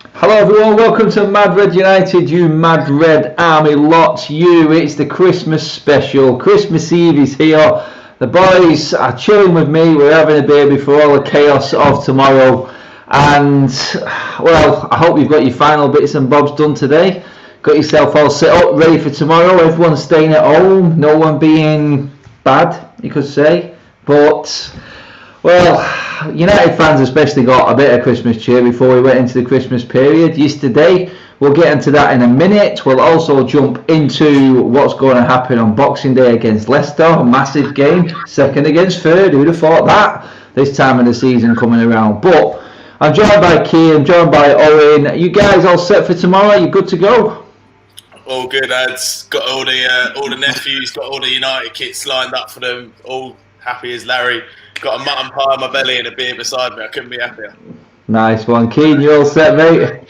Hello everyone, welcome to Mad Red United, you Mad Red Army lot, you. It's the Christmas special. Christmas Eve is here. The boys are chilling with me, we're having a beer before all the chaos of tomorrow. And, well, I hope you've got your final bits and bobs done today. Got yourself all set up, ready for tomorrow. Everyone's staying at home, no one being bad, you could say. But, well, United fans especially got a bit of Christmas cheer before we went into the Christmas period yesterday. We'll get into that in a minute. We'll also jump into what's going to happen on Boxing Day against Leicester. A massive game, second against third. Who'd have thought that this time of the season coming around? But I'm joined by Key, I'm joined by Owen. You guys all set for tomorrow? You good to go? All good, lads. Got all the nephews, got all the United kits lined up for them. All happy as Larry. Got a mutton pie in my belly and a beer beside me. I couldn't be happier. Nice one. Keen, you all set, mate?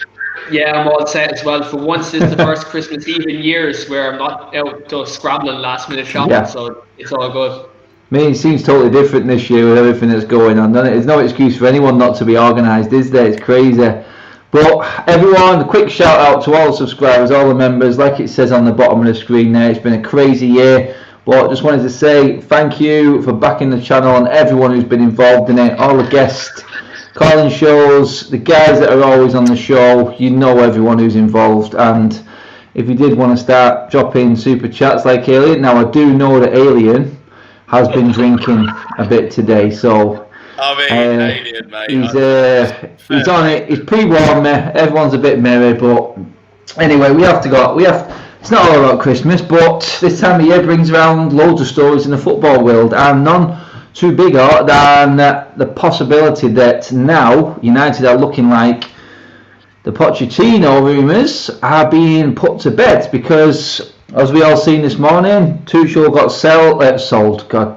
Yeah, I'm all set as well. For once, it's the first Christmas Eve in years where I'm not out just scrambling last minute shopping, so it's all good. I mean, it seems totally different this year with everything that's going on, doesn't it? There's no excuse for anyone not to be organised, is there? It's crazy. But everyone, a quick shout out to all the subscribers, all the members. Like it says on the bottom of the screen there, it's been a crazy year. But I just wanted to say thank you for backing the channel and everyone who's been involved in it, all the guests, calling shows, the guys that are always on the show. You know everyone who's involved. And if you did want to start dropping super chats like Alien, now I do know that Alien has been drinking a bit today, so Alien, mate. He's on it. He's pre-warned me. Everyone's a bit merry, but anyway, we have to go. It's not all about Christmas, but this time of year brings around loads of stories in the football world, and none too bigger than the possibility that now United are looking like the Pochettino rumours are being put to bed, because as we all seen this morning, Tuchel got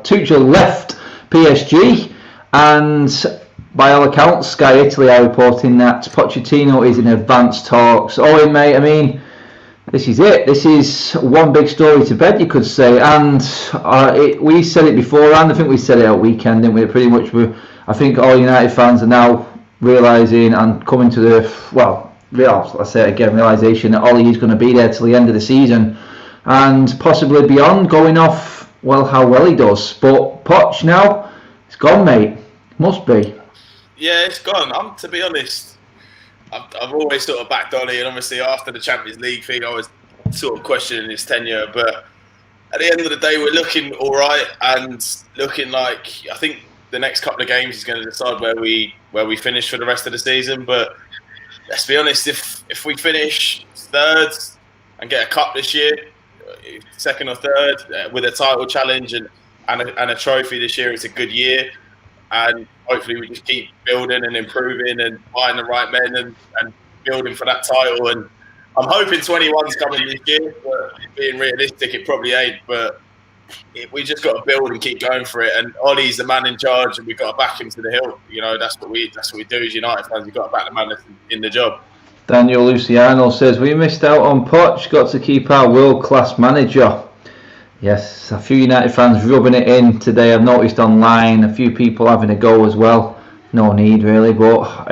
Tuchel left PSG, and by all accounts, Sky Italy are reporting that Pochettino is in advanced talks. Owen, mate, I mean, this is it. This is one big story to bed, you could say. And we said it beforehand. I think we said it at weekend, didn't we? Pretty much, I think all United fans are now realising and coming to the, let's say it again, realisation that Ollie is going to be there till the end of the season and possibly beyond, going off, how well he does. But Poch now, it's gone, mate. Must be. Yeah, it's gone. To be honest, I've always sort of backed Ollie, and obviously after the Champions League thing, I was sort of questioning his tenure. But at the end of the day, we're looking all right and looking like, I think the next couple of games is going to decide where we finish for the rest of the season. But let's be honest, if we finish third and get a cup this year, second or third, with a title challenge and a trophy this year, it's a good year. And hopefully we just keep building and improving and buying the right men and building for that title. And I'm hoping 21's coming this year, but being realistic, it probably ain't. But we just got to build and keep going for it. And Ollie's the man in charge, and we've got to back him to the hill. You know, that's what we do as United fans. We've got to back the man that's in the job. Daniel Luciano says, we missed out on Poch, got to keep our world-class manager. Yes, a few United fans rubbing it in today. I've noticed online a few people having a go as well. No need really, but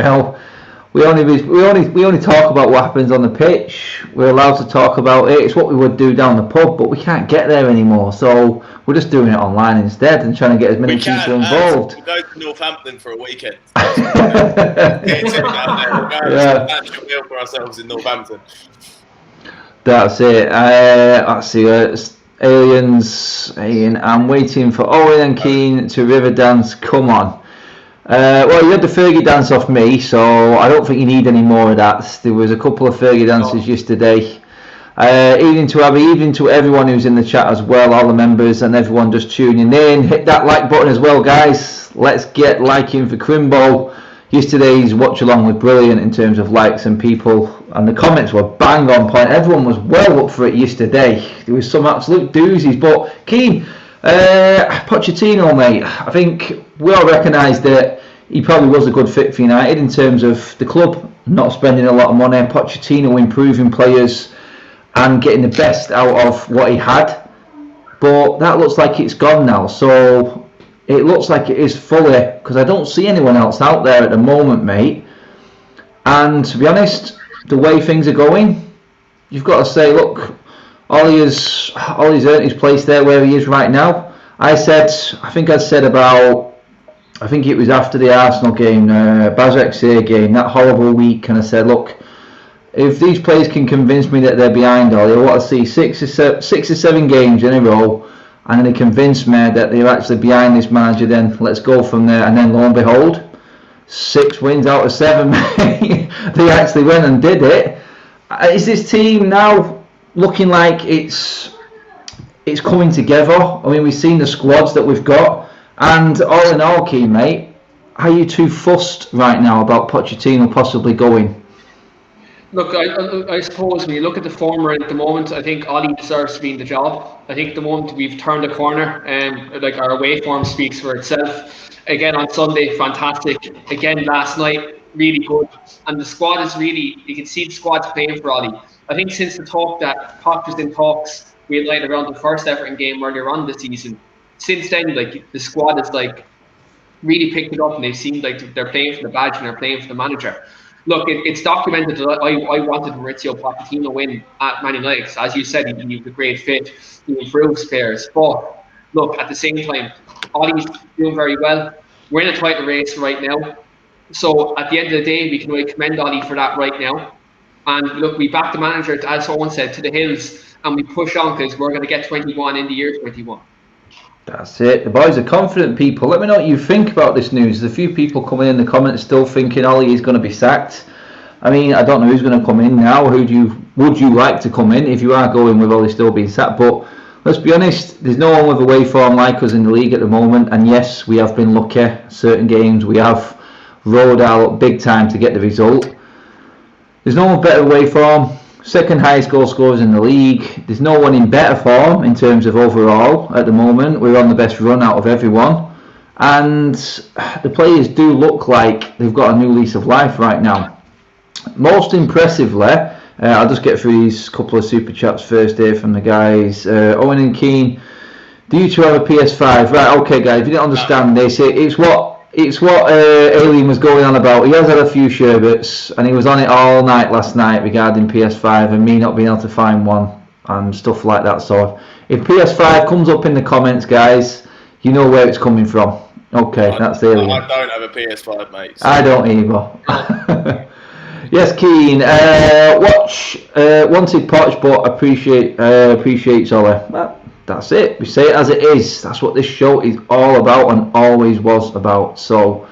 we only talk about what happens on the pitch. We're allowed to talk about it. It's what we would do down the pub, but we can't get there anymore. So we're just doing it online instead and trying to get as many people involved. We'll go to Northampton for a weekend. We'll go national meal for ourselves in Northampton. That's it. Let's see. Aliens, I'm waiting for Owen and Keane to river dance. Come on. You had the Fergie dance off me, so I don't think you need any more of that. There was a couple of Fergie dances yesterday. Evening to Abby, evening to everyone who's in the chat as well, all the members and everyone just tuning in. Hit that like button as well, guys. Let's get liking for Crimbo. Yesterday's watch along was brilliant in terms of likes and people, and the comments were bang on point. Everyone was well up for it yesterday. There was some absolute doozies. But Keane, Pochettino, mate, I think we all recognise that he probably was a good fit for United in terms of the club not spending a lot of money, Pochettino improving players and getting the best out of what he had. But that looks like it's gone now. So it looks like it is fully, because I don't see anyone else out there at the moment, mate. And to be honest, the way things are going, you've got to say, look, Ollie's earned his place there where he is right now. I think it was after the Arsenal game, Bazek's game, that horrible week, and I said, look, if these players can convince me that they're behind Ollie, I want to see 6 or 7 games in a row, and they convince me that they're actually behind this manager, then let's go from there. And then lo and behold, 6 wins out of 7, they actually went and did it. Is this team now looking like it's coming together? I mean, we've seen the squads that we've got, and all in all, Keane, mate, are you too fussed right now about Pochettino possibly going? Look, I suppose when you look at the form right at the moment, I think Ollie deserves to be in the job. I think the moment we've turned the corner, like our away form speaks for itself. Again on Sunday, fantastic. Again last night, really good. And the squad is really, you can see the squad's playing for Ollie. I think since the talk that Poch was in talks, we had like around the first Everton game earlier on this season. Since then, like the squad has like really picked it up, and they seem like they're playing for the badge and they're playing for the manager. Look, it's documented that I wanted Maurizio Pochettino in at Man United. As you said, he was a great fit. He improves players. But look, at the same time, Ollie's doing very well. We're in a title race right now. So at the end of the day, we can only commend Ollie for that right now. And look, we back the manager, as someone said, to the hills, and we push on because we're going to get 21 in the year 21. That's it. The boys are confident people. Let me know what you think about this news. There's a few people coming in the comments still thinking Ollie is going to be sacked. I mean, I don't know who's going to come in now. Would you like to come in if you are going with Ollie still being sacked? But let's be honest, there's no one with away form like us in the league at the moment. And yes, we have been lucky. Certain games we have rode out big time to get the result. There's no one better away form. Second highest goal scorers in the league. There's no one in better form in terms of overall at the moment. We're on the best run out of everyone. And the players do look like they've got a new lease of life right now. Most impressively, I'll just get through these couple of super chats first here from the guys. Owen and Keane, do you two have a PS5? Right, okay guys, if you didn't understand this, it's what Alien was going on about. He has had a few sherbets and he was on it all night last night regarding PS5 and me not being able to find one and stuff like that. So if PS5 comes up in the comments, guys, you know where it's coming from. Okay, that's Alien. I don't have a PS5, mate. So. I don't either. Yes, Keane. Wanted Poch, but appreciates Ollie. That's it. We say it as it is. That's what this show is all about and always was about. So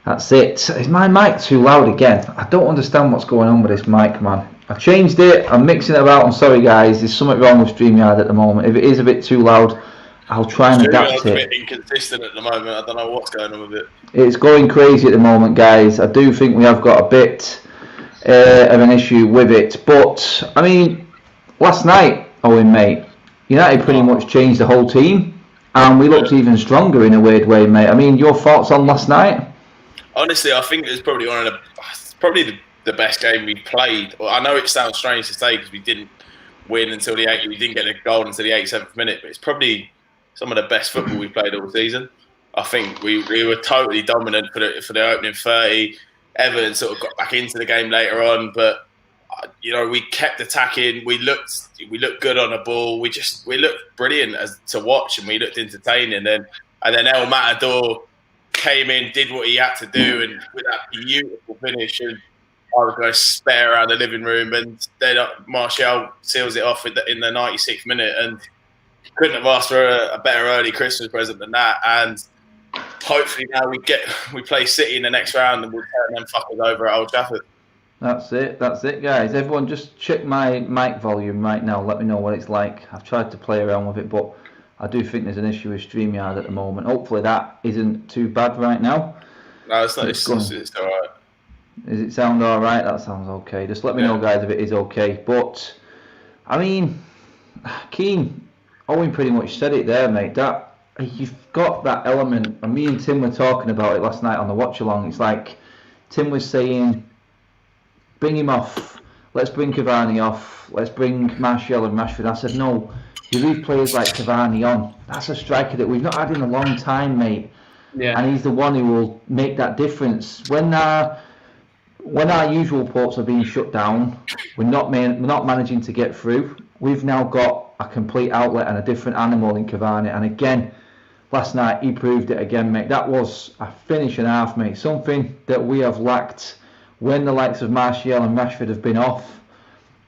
that's it. Is my mic too loud again? I don't understand what's going on with this mic, man. I changed it. I'm mixing it about. I'm sorry, guys. There's something wrong with StreamYard at the moment. If it is a bit too loud, I'll try and adapt it. It's a bit inconsistent at the moment. I don't know what's going on with it. It's going crazy at the moment, guys. I do think we have got a bit of an issue with it. But, I mean, last night, Owen, mate, United pretty much changed the whole team, and we looked even stronger in a weird way, mate. I mean, your thoughts on last night? Honestly, I think it was probably the best game we played. Well, I know it sounds strange to say because we didn't win until we didn't get a goal until the 87th minute, but it's probably some of the best football we played all season. I think we were totally dominant for the opening 30. Everton sort of got back into the game later on, but we kept attacking. We looked good on the ball. We looked brilliant to watch, and we looked entertaining. And then El Matador came in, did what he had to do, and with that beautiful finish, and I was going to spare around the living room, and then Martial seals it off in the 96th minute, and couldn't have asked for a better early Christmas present than that. And hopefully now we play City in the next round, and we'll turn them fuckers over at Old Trafford. That's it, guys. Everyone just check my mic volume right now. Let me know what it's like. I've tried to play around with it, but I do think there's an issue with StreamYard at the moment. Hopefully that isn't too bad right now. No, it's not. It's all right. Does it sound all right? That sounds okay. Just let me know, guys, if it is okay. But, I mean, Keane, Owen pretty much said it there, mate. That you've got that element, and me and Tim were talking about it last night on the watch-along. It's like Tim was saying, bring him off. Let's bring Cavani off. Let's bring Martial and Rashford. I said, no, you leave players like Cavani on. That's a striker that we've not had in a long time, mate. Yeah. And he's the one who will make that difference. When when our usual ports are being shut down, we're not managing to get through. We've now got a complete outlet and a different animal in Cavani. And again, last night he proved it again, mate. That was a finish and a half, mate. Something that we have lacked when the likes of Martial and Rashford have been off.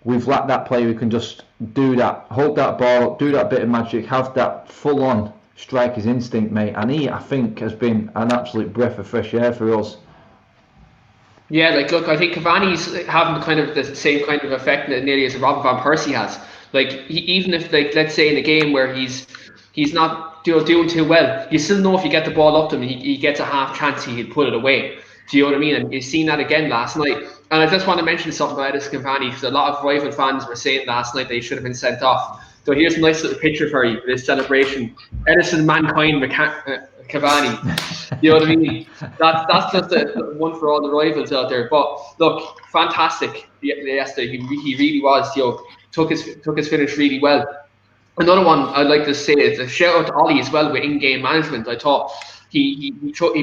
We've lacked that player who can just do that, hold that ball up, do that bit of magic, have that full-on striker's instinct, mate. And he, I think, has been an absolute breath of fresh air for us. Yeah, like, look, I think Cavani's having kind of the same kind of effect nearly as Robin van Persie has. Like, even if, like, let's say in a game where he's not doing too well, you still know if you get the ball up to him, he gets a half chance he'll put it away. Do you know what I mean? And you've seen that again last night. And I just want to mention something about Edison Cavani, because a lot of rival fans were saying last night that he should have been sent off. So here's a nice little picture for you for this celebration. Edison Mankind Cavani. You know what I mean? That's just a one for all the rivals out there. But look, fantastic yesterday. He really was. You know, took his finish really well. Another one I'd like to say is a shout out to Ollie as well with in-game management. I thought he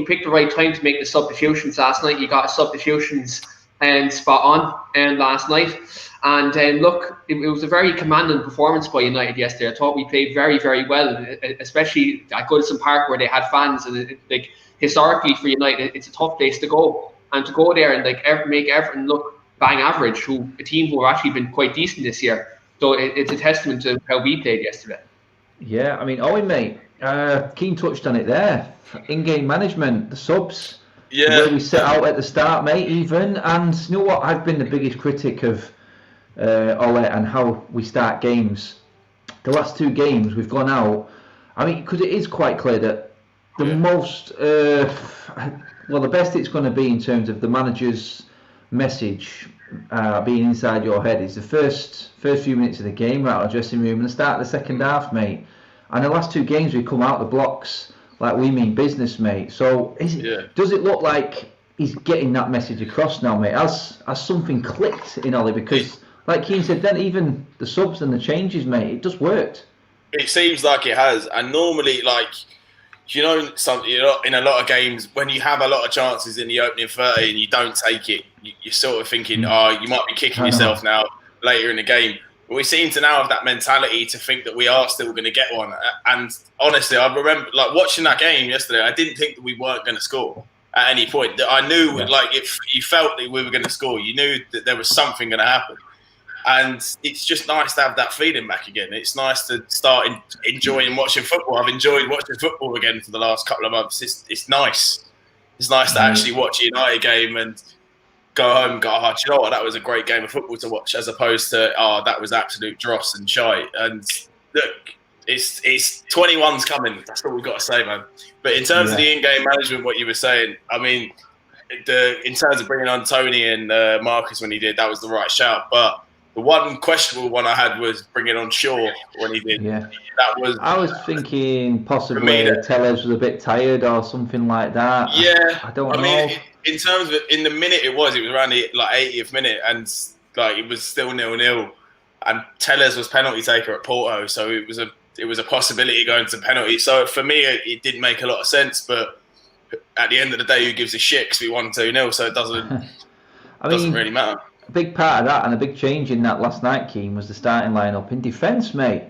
picked the right time to make the substitutions last night. He got his substitutions and spot on last night. And look, it was a very commanding performance by United yesterday. I thought we played very, very well, especially at Goodison Park where they had fans. And like historically for United, it's a tough place to go. And to go there and like make Everton look bang average, a team who have actually been quite decent this year. So it's a testament to how we played yesterday. Yeah, I mean, Owen, mate, Keane touched on it there. In-game management, the subs. Yeah. The way we set out at the start, mate, even. And you know what? I've been the biggest critic of Ole and how we start games. The last two games we've gone out, I mean, because it is quite clear that the most, the best it's going to be in terms of the manager's message being inside your head is the first few minutes of the game, right out of the dressing room, and the start of the second half, mate. And the last two games we come out the blocks like we mean business, mate. So does it look like he's getting that message across now, mate? Has something clicked in Ollie? Because like Keane said, then even the subs and the changes, mate, it just worked. It seems like it has. And normally, like, in a lot of games, when you have a lot of chances in the opening 30 and you don't take it, you're sort of thinking, you might be kicking yourself now later in the game. But we seem to now have that mentality to think that we are still going to get one. And honestly, I remember like watching that game yesterday, I didn't think that we weren't going to score at any point. I knew, like, if you felt that we were going to score, you knew that there was something going to happen. And it's just nice to have that feeling back again. It's nice to start enjoying watching football. I've enjoyed watching football again for the last couple of months. It's nice. It's nice to actually watch a United game and go home and go, do you know what? That was a great game of football to watch, as opposed to, that was absolute dross and shite. And look, it's 21's coming. That's all we've got to say, man. But in terms of the in-game management, what you were saying, I mean, in terms of bringing on Tony and Marcus when he did, that was the right shout. But the one questionable one I had was bringing on Shaw when he did. Yeah. I was thinking possibly Tellez was a bit tired or something like that. Yeah. I don't know. Mean, in terms of in the minute it was around the 80th minute, and like it was still 0-0, and Tellez was penalty taker at Porto, so it was a possibility going to penalty. So for me, it didn't make a lot of sense. But at the end of the day, who gives a shit? Because we won 2-0, so it doesn't really matter. A big part of that and a big change in that last night, Keane, was the starting lineup in defence, mate.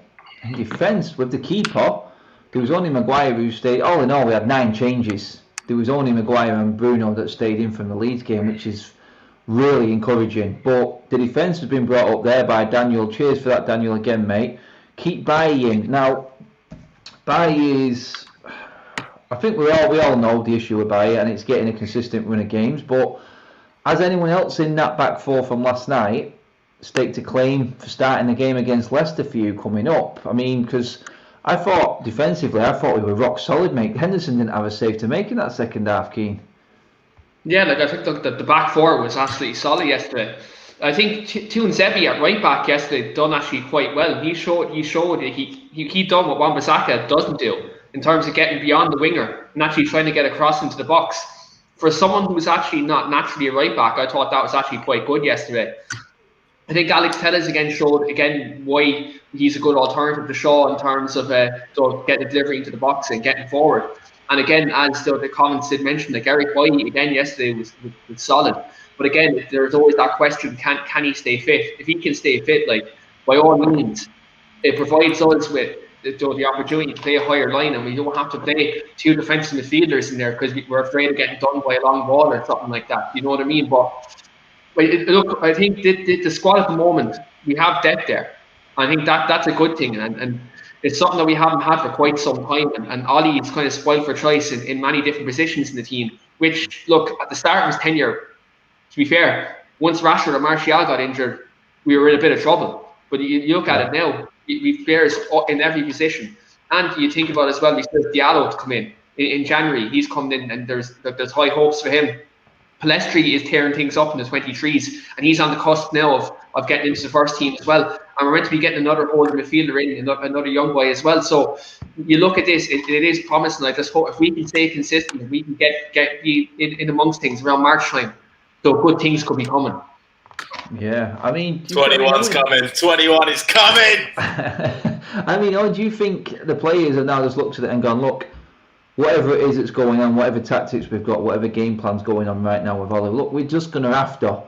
In defence, with the keeper, there was only Maguire who stayed. All in all, we had 9 changes. There was only Maguire and Bruno that stayed in from the Leeds game, which is really encouraging. But the defence has been brought up there by Daniel. Cheers for that, Daniel, again, mate. Keep Bailly in. Now, Bailly is... I think we all know the issue with Bailly, and it's getting a consistent run of games, but has anyone else in that back four from last night staked a claim for starting the game against Leicester for you coming up? I mean, because I thought defensively, we were rock solid, mate. Henderson didn't have a save to make in that second half, Keane. Yeah, like I think the back four was absolutely solid yesterday. I think Tuanzebe at right back yesterday done actually quite well. He showed that he done what Wan-Bissaka doesn't do in terms of getting beyond the winger and actually trying to get across into the box. For someone who's actually not naturally a right back, I thought that was actually quite good yesterday. I think Alex Telles showed why he's a good alternative to Shaw in terms of getting the delivery into the box and getting forward. And again, as the comments did mention, like Eric White again yesterday was solid. But again, there's always that question: can he stay fit? If he can stay fit, like by all means, it provides us with the opportunity to play a higher line, and we don't have to play 2 defensive midfielders in there because we're afraid of getting done by a long ball or something like that. You know what I mean? But look, I think the squad at the moment, we have depth there. I think that's a good thing, and it's something that we haven't had for quite some time. And Ollie is kind of spoiled for choice in many different positions in the team. Which, look, at the start of his tenure, to be fair, once Rashford or Martial got injured, we were in a bit of trouble. But you look at it now, we've players in every position. And you think about it as well, we still have Diallo to come in January. He's coming in, and there's high hopes for him. Palestri is tearing things up in the 23s, and he's on the cusp now of getting into the first team as well. And we're meant to be getting another holding midfielder in, another young boy as well. So you look at this, it is promising. I just hope if we can stay consistent, if we can get in amongst things around March time, so good things could be coming. Yeah, I mean, 21's coming. 21 is coming. I mean, do you think the players have now just looked at it and gone, look, whatever it is that's going on, whatever tactics we've got, whatever game plan's going on right now with Ollie, look, we're just going to have to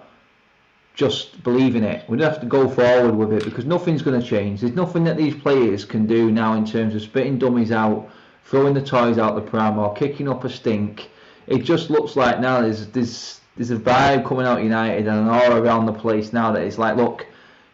just believe in it. We don't have to go forward with it because nothing's going to change. There's nothing that these players can do now in terms of spitting dummies out, throwing the toys out the pram, or kicking up a stink. It just looks like now there's a vibe coming out United and an aura around the place now that it's like, look,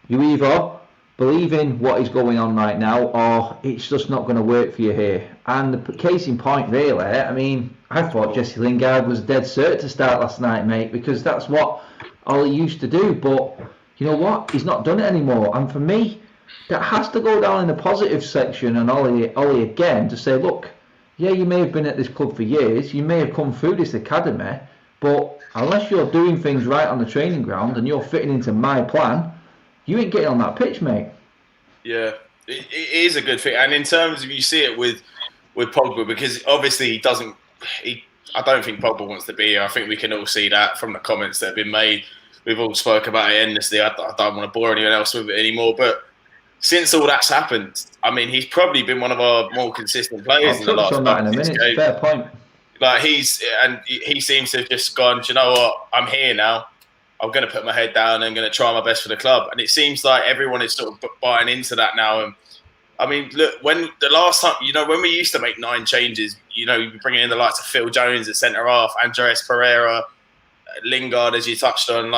you either believe in what is going on right now or it's just not going to work for you here. And the case in point, really, I mean, I thought Jesse Lingard was dead cert to start last night, mate, because that's what Ollie used to do. But you know what? He's not done it anymore. And for me, that has to go down in the positive section and Ollie again to say, look, yeah, you may have been at this club for years, you may have come through this academy, but unless you're doing things right on the training ground and you're fitting into my plan, you ain't getting on that pitch, mate. Yeah, it is a good thing. And in terms of, you see it with Pogba, because obviously I don't think Pogba wants to be here. I think we can all see that from the comments that have been made. We've all spoke about it endlessly. I don't want to bore anyone else with it anymore. But since all that's happened, I mean, he's probably been one of our more consistent players in the last couple of minutes. Fair point. Like he seems to have just gone, do you know what? I'm here now. I'm going to put my head down and going to try my best for the club. And it seems like everyone is sort of buying into that now. And I mean, look, when the last time, when we used to make 9 changes, you'd be bringing in the likes of Phil Jones at centre half, Andres Pereira, Lingard, as you touched on,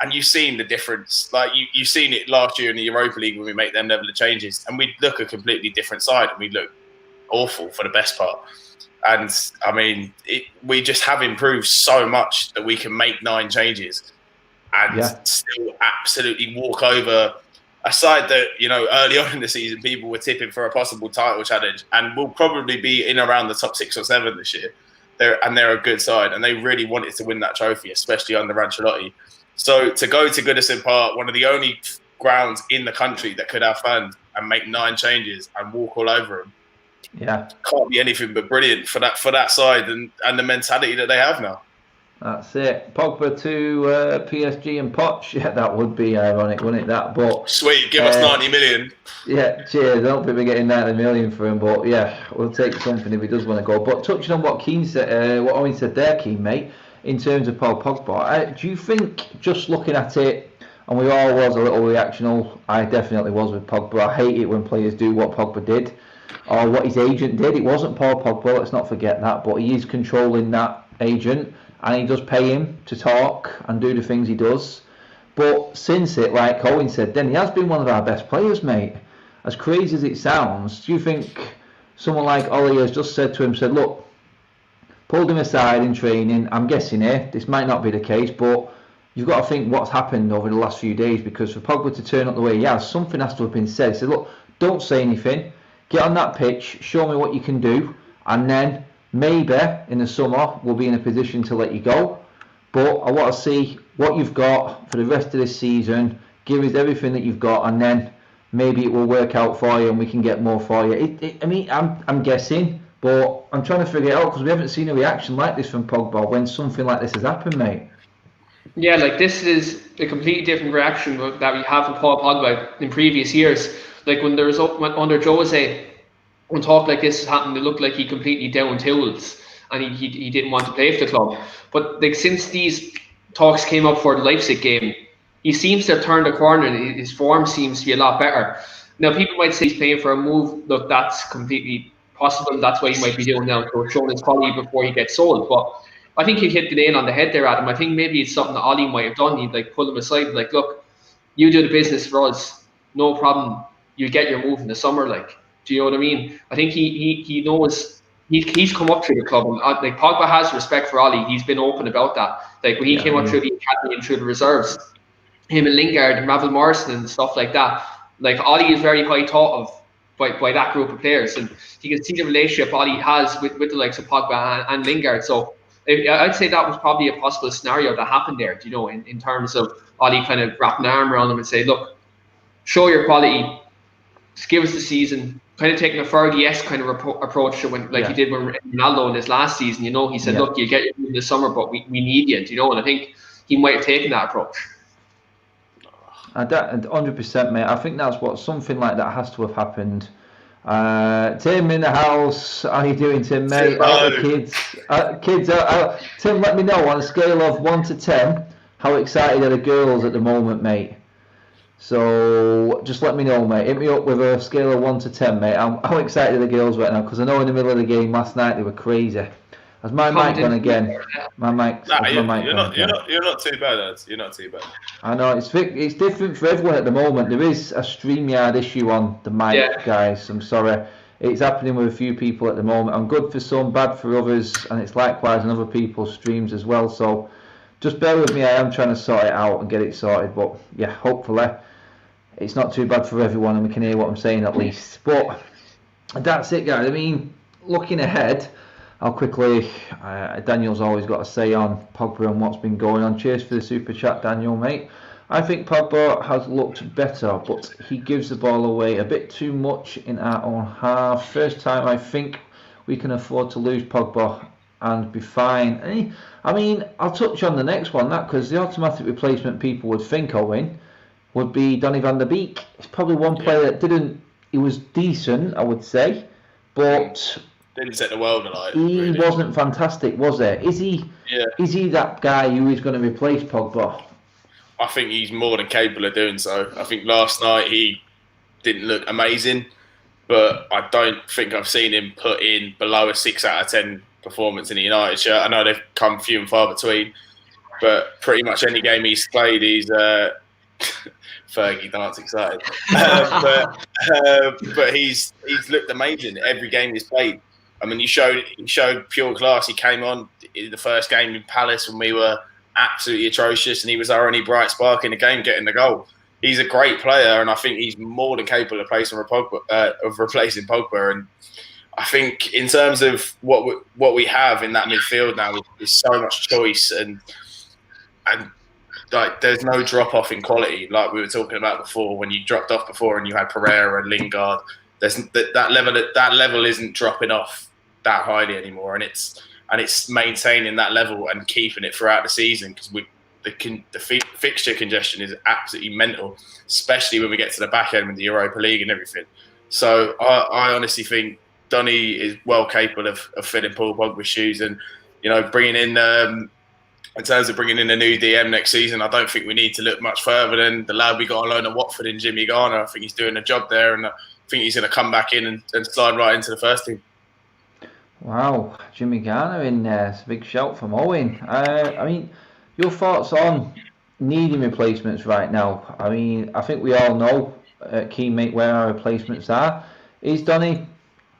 and you've seen the difference. Like you've seen it last year in the Europa League when we make them level of changes, and we look a completely different side, and we look awful for the best part. And I mean, we just have improved so much that we can make 9 changes and still absolutely walk over a side that, early on in the season, people were tipping for a possible title challenge and will probably be in around the top 6 or 7 this year. They're a good side, and they really wanted to win that trophy, especially under Ancelotti. So to go to Goodison Park, one of the only grounds in the country that could have fans, and make 9 changes and walk all over them, can't be anything but brilliant for that side and the mentality that they have now. That's it. Pogba to PSG and Poch. Yeah, that would be ironic, wouldn't it? That, but sweet, give us 90 million. Yeah, cheers. I don't think we're getting 90 million for him, but yeah, we'll take something if he does want to go. But touching on what Keane said, what Owen said there, Keane, mate, in terms of Paul Pogba, do you think, just looking at it, and we all was a little reactional, I definitely was with Pogba. I hate it when players do what Pogba did, or what his agent did. It wasn't Paul Pogba, let's not forget that, but he is controlling that agent, and he does pay him to talk and do the things he does. But since it, like Owen said, then he has been one of our best players, mate. As crazy as it sounds, do you think someone like Ollie has just said to him, look, pulled him aside in training, I'm guessing here, this might not be the case, but you've got to think what's happened over the last few days, because for Pogba to turn up the way he has, something has to have been said. He said, look, don't say anything, get on that pitch, show me what you can do, and then maybe in the summer we'll be in a position to let you go. But I want to see what you've got for the rest of this season, give us everything that you've got, and then maybe it will work out for you and we can get more for you. I mean, I'm guessing, but I'm trying to figure it out because we haven't seen a reaction like this from Pogba when something like this has happened, mate. Yeah, like this is a completely different reaction that we have from Paul Pogba in previous years. Like when there was under Jose, when talk like this happened, it looked like he completely down tools and he didn't want to play for the club. But like since these talks came up for the Leipzig game, he seems to have turned the corner and his form seems to be a lot better. Now, people might say he's playing for a move. Look, that's completely possible. That's what he might be doing now to show his quality before he gets sold. But I think you hit the nail on the head there, Adam. I think maybe it's something that Ollie might have done. He'd like pull him aside, like, look, you do the business for us, no problem. You get your move in the summer, like, do you know what I mean? I think he knows he's come up through the club. And, like, Pogba has respect for Ollie. He's been open about that. Like when he came up through the academy and through the reserves, him and Lingard and Ravel Morrison and stuff like that. Like Ollie is very high thought of by that group of players, and you can see the relationship Ollie has with the likes of Pogba and Lingard. So I'd say that was probably a possible scenario that happened there, you know, in terms of Ollie kind of wrapping an arm around him and say, look, show your quality, just give us the season, kind of taking a Fergie-esque kind of approach to when, like he did when Ronaldo in his last season, you know, he said, look, you get your move in the summer, but we need you, you know, and I think he might have taken that approach. 100%, mate. I think that's what something like that has to have happened. Tim in the house. How you doing, Tim, mate? Kids. Tim, let me know on a scale of 1 to 10, how excited are the girls at the moment, mate? So just let me know, mate. Hit me up with a scale of 1 to 10, mate. How excited are the girls right now? Because I know in the middle of the game last night they were crazy. Has my mic gone again? My mic. You're not too bad, lads. You're not too bad. I know it's different for everyone at the moment. There is a StreamYard issue on the mic, guys. I'm sorry. It's happening with a few people at the moment. I'm good for some, bad for others, and it's likewise on other people's streams as well. So just bear with me. I am trying to sort it out and get it sorted. But yeah, hopefully it's not too bad for everyone, and we can hear what I'm saying at least. But that's it, guys. I mean, looking ahead. I'll quickly, Daniel's always got a say on Pogba and what's been going on. Cheers for the super chat, Daniel, mate. I think Pogba has looked better, but he gives the ball away a bit too much in our own half. First time I think we can afford to lose Pogba and be fine. I mean, I'll touch on the next one, because the automatic replacement people would think, Owen, would be Donny van der Beek. It's probably one player that he was decent, I would say, but... didn't set the world alight. He wasn't fantastic, was there? Is he? Yeah. Is he that guy who is going to replace Pogba? I think he's more than capable of doing so. I think last night he didn't look amazing, but I don't think I've seen him put in below a 6 out of 10 performance in the United shirt. I know they've come few and far between, but pretty much any game he's played, he's Fergie dance excited. But he's looked amazing every game he's played. I mean, he showed pure class. He came on in the first game in Palace when we were absolutely atrocious, and he was our only bright spark in the game, getting the goal. He's a great player, and I think he's more than capable of replacing Pogba. And I think in terms of what we have in that midfield now, is so much choice, and like there's no drop off in quality, like we were talking about before. When you dropped off before, and you had Pereira and Lingard, that level isn't dropping off that highly anymore, and it's maintaining that level and keeping it throughout the season, because the fixture congestion is absolutely mental, especially when we get to the back end with the Europa League and everything. So I honestly think Donny is well capable of filling Paul Pogba's shoes, and you know, bringing in in terms of bringing in a new DM next season, I don't think we need to look much further than the lad we got on loan at Watford in Jimmy Garner. I think he's doing a job there, and I think he's going to come back in and slide right into the first team. Wow, Jimmy Garner in there. It's a big shout from Owen. I mean, your thoughts on needing replacements right now? I mean, I think we all know, key mate, where our replacements are. Is Donny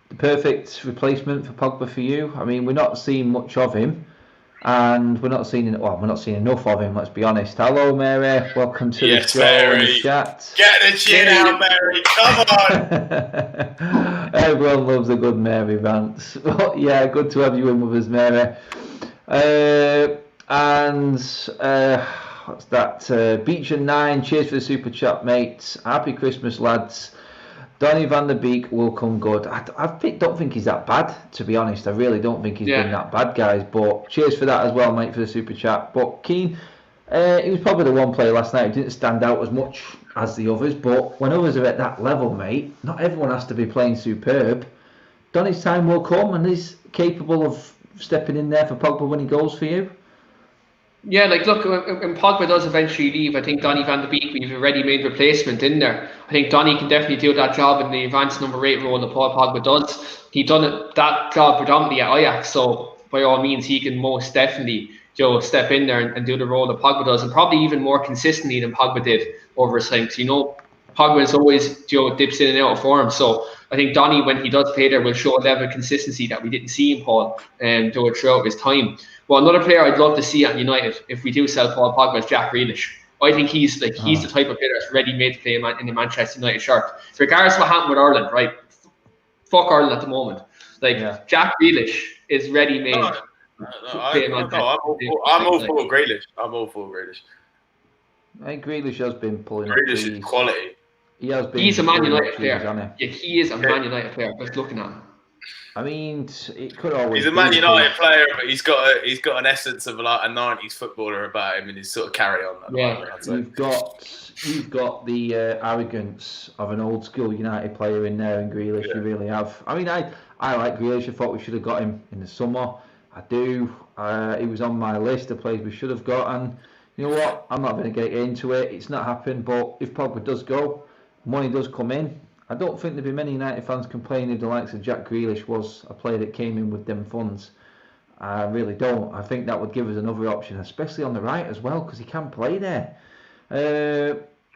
the perfect replacement for Pogba for you? I mean, we're not seeing much of him, and we're not seeing enough of him, let's be honest. Hello, Mary. Welcome to the show and the chat. Get the chin out, Mary. Come on. Everyone loves a good Mary rants. But yeah, good to have you in with us, Mary. What's that? Beach and 9. Cheers for the super chat, mates. Happy Christmas, lads. Donny van der Beek will come good. I don't think he's that bad, to be honest. I really don't think he's been that bad, guys. But cheers for that as well, mate, for the super chat. But Keane, he was probably the one player last night who didn't stand out as much as the others. But when others are at that level, mate, not everyone has to be playing superb. Donny's time will come, and he's capable of stepping in there for Pogba when he goes for you. Yeah, like look, when Pogba does eventually leave, I think Donny van de Beek, we've a ready-made replacement in there. I think Donny can definitely do that job in the advanced number 8 role that Paul Pogba does. He done that job predominantly at Ajax, so by all means, he can most definitely step in there and do the role that Pogba does, and probably even more consistently than Pogba did over time. Because Pogba is always dips in and out of form, so I think Donny, when he does play there, will show a level of consistency that we didn't see in Paul throughout his time. Well, another player I'd love to see at United, if we do sell Paul Pogba, is Jack Grealish. I think he's the type of player that's ready made to play in the Manchester United shirt. So regardless of what happened with Ireland, right? Fuck Ireland at the moment. Jack Grealish is ready made. I'm all for Grealish. I'm all for Grealish. I think Grealish has been pulling. Grealish is quality. He has been. He's a Man United player. Yeah, he is a Man United player. Just looking at him. I mean, it could always. He's a Man United player, but he's got an essence of like a '90s footballer about him, and his sort of carry on. You've got the arrogance of an old school United player in there, in Grealish. You really have. I mean, I like Grealish. I thought we should have got him in the summer. I do. He was on my list of players we should have got, and you know what? I'm not going to get into it. It's not happened. But if Pogba does go, money does come in. I don't think there'd be many United fans complaining if the likes of Jack Grealish was a player that came in with them funds. I really don't. I think that would give us another option, especially on the right as well, because he can play there.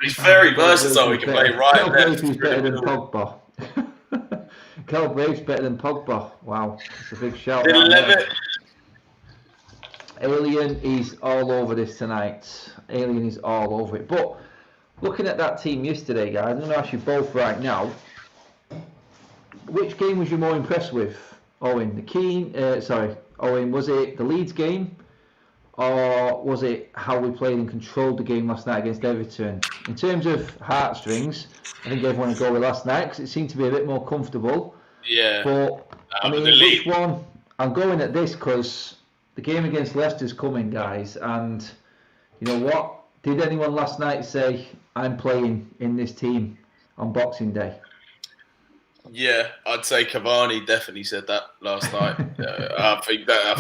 He's very versatile. He can play right and left. He's better than Pogba. Cal Brave's better than Pogba. Wow, that's a big shout. Alien is all over this tonight. Alien is all over it. But looking at that team yesterday, guys, I'm going to ask you both right now. Which game was you more impressed with, Owen? Owen, was it the Leeds game, or was it how we played and controlled the game last night against Everton? In terms of heartstrings, I think everyone would go with last night because it seemed to be a bit more comfortable. Yeah. But I mean, which one? I'm going at this because the game against Leicester's coming, guys, and you know what? Did anyone last night say, I'm playing in this team on Boxing Day? Yeah, I'd say Cavani definitely said that last night. I think that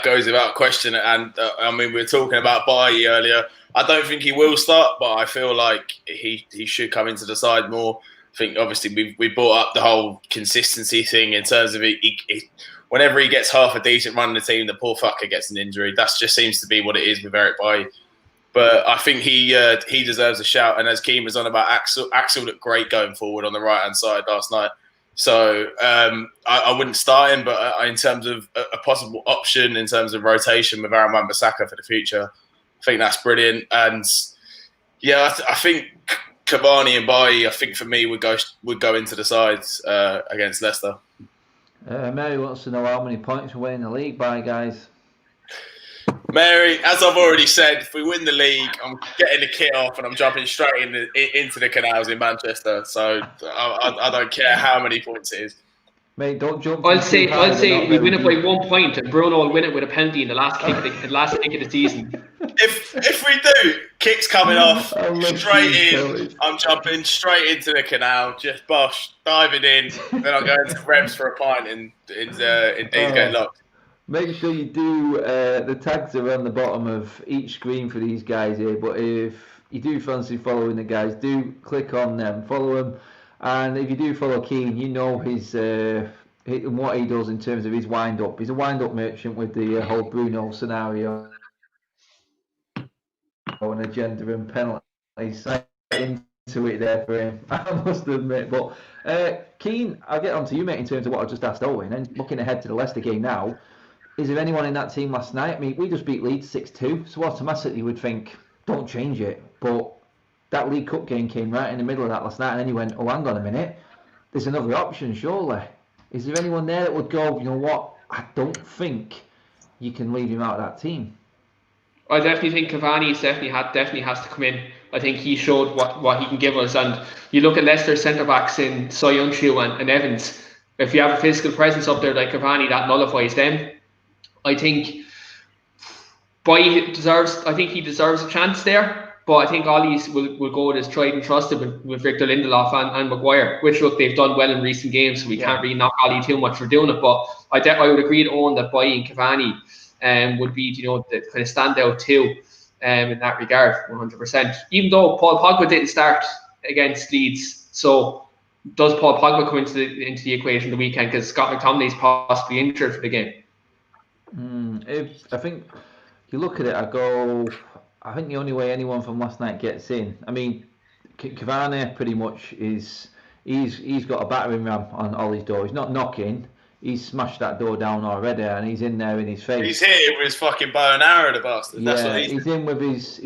goes without question. And I mean, we were talking about Bailly earlier. I don't think he will start, but I feel like he should come into the side more. I think obviously we brought up the whole consistency thing in terms of whenever he gets half a decent run in the team, the poor fucker gets an injury. That just seems to be what it is with Eric Bailly. But I think he deserves a shout. And as Keane was on about Axel looked great going forward on the right-hand side last night. So I wouldn't start him, but in terms of a possible option, in terms of rotation with Aaron Wan-Bissaka for the future, I think that's brilliant. And yeah, I think Cavani and Bailly, I think for me, would go into the sides against Leicester. Mary wants to know how many points we're winning the league by, guys. Mary, as I've already said, if we win the league, I'm getting the kit off and I'm jumping straight into the canals in Manchester. So I don't care how many points it is. Mate, don't jump. I'll say we win it by 1 point, and Bruno will win it with a penalty in the last kick of the season. If we do, kicks coming off straight in. I'm jumping straight into the canal, just diving in. Then I'll go into Rebs for a pint in Deansgate Lock. Make sure you do. The tags are on the bottom of each screen for these guys here. But if you do fancy following the guys, do click on them, follow them. And if you do follow Keane, you know what he does in terms of his wind-up. He's a wind-up merchant with the whole Bruno scenario and agenda and penalties. Into it there for him, I must admit. But Keane, I'll get on to you, mate, in terms of what I just asked Owen. And looking ahead to the Leicester game now, is there anyone in that team last night? I mean, we just beat Leeds 6-2, so automatically you would think, don't change it. But that League Cup game came right in the middle of that last night, and then you went, oh, hang on a minute, there's another option, surely. Is there anyone there that would go, you know what, I don't think you can leave him out of that team? I definitely think Cavani definitely has to come in. I think he showed what he can give us. And you look at Leicester centre-backs in Soyuncu and Evans, if you have a physical presence up there like Cavani, that nullifies them. I think he deserves a chance there. But I think Ollie's will go with his tried and trusted with Victor Lindelof and Maguire, which look, they've done well in recent games, so we can't really knock Ollie too much for doing it. But I would agree to Owen that Bailly and Cavani would be, the kind of standout too in that regard, 100%. Even though Paul Pogba didn't start against Leeds, so does Paul Pogba come into the equation the weekend because Scott McTominay's possibly injured for the game? I think if you look at it, I think the only way anyone from last night gets in, I mean, Cavani pretty much he's got a battering ram on Ollie's door. He's not knocking. He's smashed that door down already, and he's in there in his face. He's hit it with his fucking bow and arrow, the bastard. Yeah, that's what he's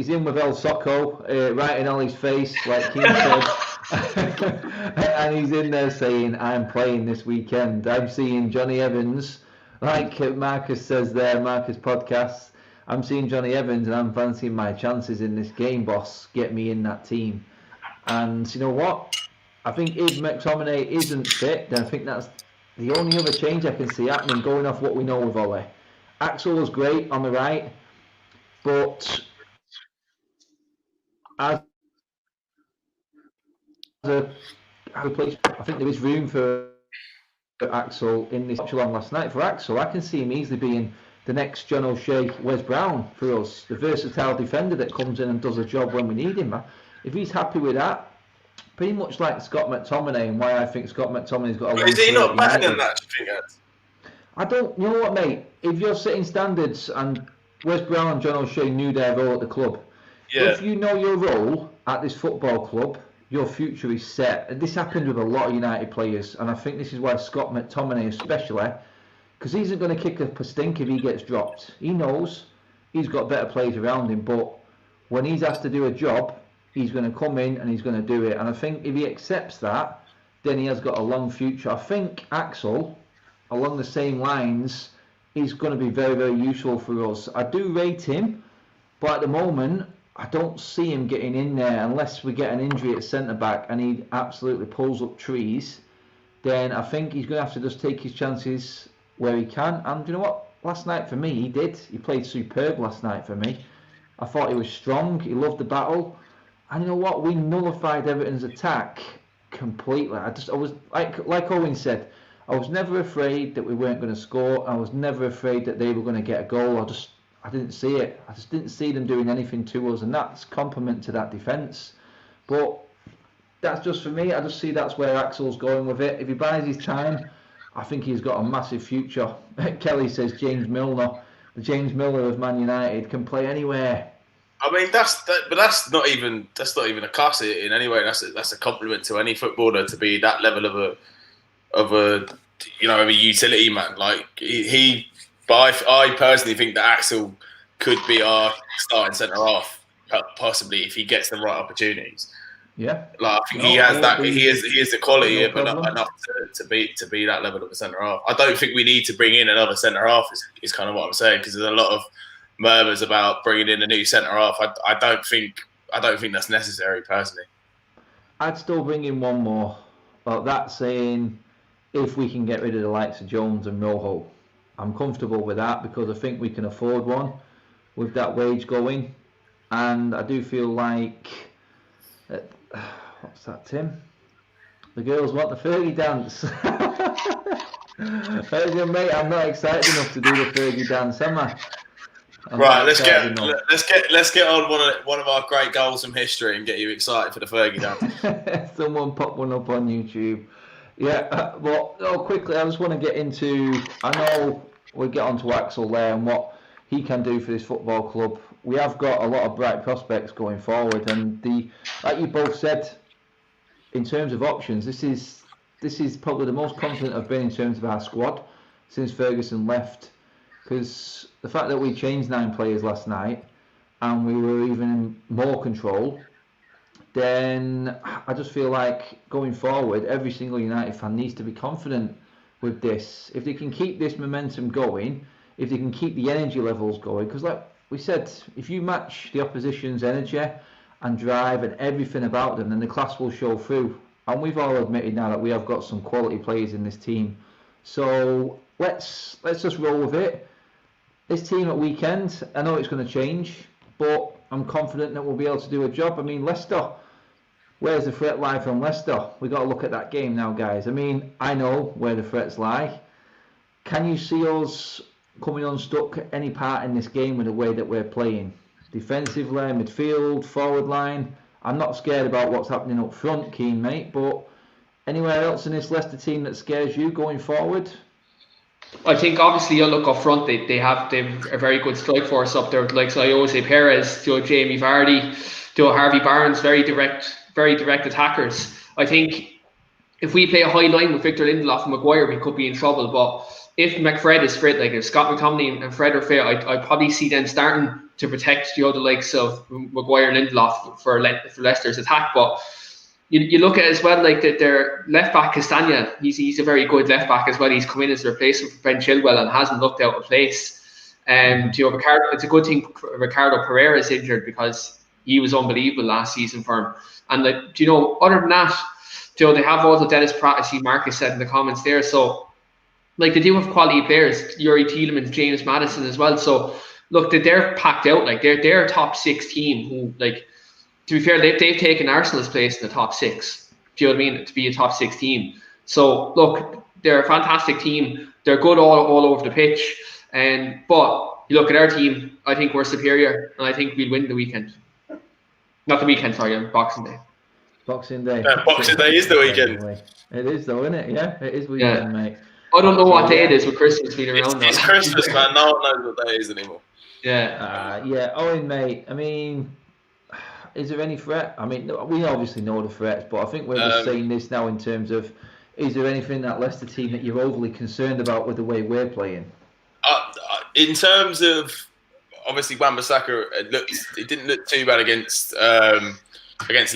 in with El Socco, right in Ollie's face, like Keane said, and he's in there saying, "I'm playing this weekend. I'm seeing Johnny Evans." Like Marcus says there, Marcus Podcasts, I'm seeing Johnny Evans and I'm fancying my chances in this game, boss. Get me in that team. And you know what? I think if McTominay isn't fit, then I think that's the only other change I can see happening, going off what we know with Ollie. Axel was great on the right, but as a replacement, I think there is room for Axel in this echelon last night. For Axel, I can see him easily being the next John O'Shea, Wes Brown for us, the versatile defender that comes in and does a job when we need him. If he's happy with that, pretty much like Scott McTominay, and why I think Scott McTominay's got a long Is he not better United. than that, do you think, Ed? I don't, you know what, mate? If you're setting standards and Wes Brown and John O'Shea knew their role at the club, if you know your role at this football club, your future is set. And this happened with a lot of United players, and I think this is why Scott McTominay especially, because he isn't going to kick up a stink if he gets dropped. He knows he's got better players around him, but when he's asked to do a job, he's going to come in and he's going to do it. And I think if he accepts that, then he has got a long future. I think Axel, along the same lines, is going to be very, very useful for us. I do rate him, but at the moment, I don't see him getting in there unless we get an injury at centre-back and he absolutely pulls up trees. Then I think he's going to have to just take his chances where he can. And you know what? Last night for me, he did. He played superb last night for me. I thought he was strong. He loved the battle. And you know what? We nullified Everton's attack completely. I was like Owen said, I was never afraid that we weren't going to score. I was never afraid that they were going to get a goal. I didn't see it. I just didn't see them doing anything to us, and that's compliment to that defence. But that's just for me. I just see that's where Axel's going with it. If he buys his time, I think he's got a massive future. Kelly says James Milner, the James Milner of Man United, can play anywhere. I mean, but that's not even a cuss in any way. That's a compliment to any footballer to be that level of a utility man. Like but I personally think that Axel could be our starting centre half, possibly if he gets the right opportunities. Yeah, like I think he has that. He is the quality enough to be that level of a centre half. I don't think we need to bring in another centre half. Is kind of what I'm saying, because there's a lot of murmurs about bringing in a new centre half. I don't think that's necessary personally. I'd still bring in one more, but that's saying if we can get rid of the likes of Jones and Rojo. I'm comfortable with that because I think we can afford one with that wage going, and I do feel like what's that, Tim? The girls want the Fergie dance. Mate, I'm not excited enough to do the Fergie dance, am I? Right, let's get on one of our great goals from history and get you excited for the Fergie dance. Someone pop one up on YouTube. Yeah, quickly, I just want to get into, I know we'll get on to Axel there and what he can do for this football club. We have got a lot of bright prospects going forward, and like you both said, in terms of options, this is probably the most confident I've been in terms of our squad since Ferguson left, because the fact that we changed 9 players last night and we were even in more control, then I just feel like going forward, every single United fan needs to be confident with this. If they can keep this momentum going, if they can keep the energy levels going, because like we said, if you match the opposition's energy and drive and everything about them, then the class will show through. And we've all admitted now that we have got some quality players in this team. So let's just roll with it. This team at weekend, I know it's going to change, but I'm confident that we'll be able to do a job. I mean, Leicester, where's the threat lie from Leicester? We've got to look at that game now, guys. I mean, I know where the threats lie. Can you see us coming unstuck any part in this game with the way that we're playing. Defensively, midfield, forward line. I'm not scared about what's happening up front, Keane, mate, but anywhere else in this Leicester team that scares you going forward? I think obviously you look up front. They have a very good strike force up there. Like so I always say, Perez, Jamie Vardy, Harvey Barnes, very direct attackers. I think if we play a high line with Victor Lindelof and Maguire, we could be in trouble. But if McFred is fit, like if Scott McTominay and Fred are fit, I probably see them starting to protect the likes of Maguire and Lindelof for Leicester's attack. But you look at it as well, like their left back Castagna, he's a very good left back as well. He's come in as a replacement for Ben Chilwell and hasn't looked out of place. Ricardo, it's a good thing Ricardo Pereira is injured because he was unbelievable last season for him. And other than that, they have also Dennis Pratt, as Marcus said in the comments there. So like they do have quality players, Yuri Tielemans, James Maddison as well. So look, they're packed out. Like they're a top 6 team who, like, to be fair, they've taken Arsenal's place in the top 6. Do you know what I mean? To be a top 6 team. So look, they're a fantastic team. They're good all over the pitch. But you look at our team, I think we're superior, and I think we'll win the weekend. Not the weekend, sorry, Boxing Day. Boxing Day. Boxing Day is the weekend. It is though, isn't it? Yeah, it is weekend, mate. I don't know what day it is with Christmas being around. It's Christmas, man. No one knows what day it is anymore. Yeah. Owen, mate. I mean, is there any threat? I mean, we obviously know the threats, but I think we're just saying this now in terms of, is there anything that Leicester team that you're overly concerned about with the way we're playing? In terms of, obviously, Wan-Bissaka, it didn't look too bad against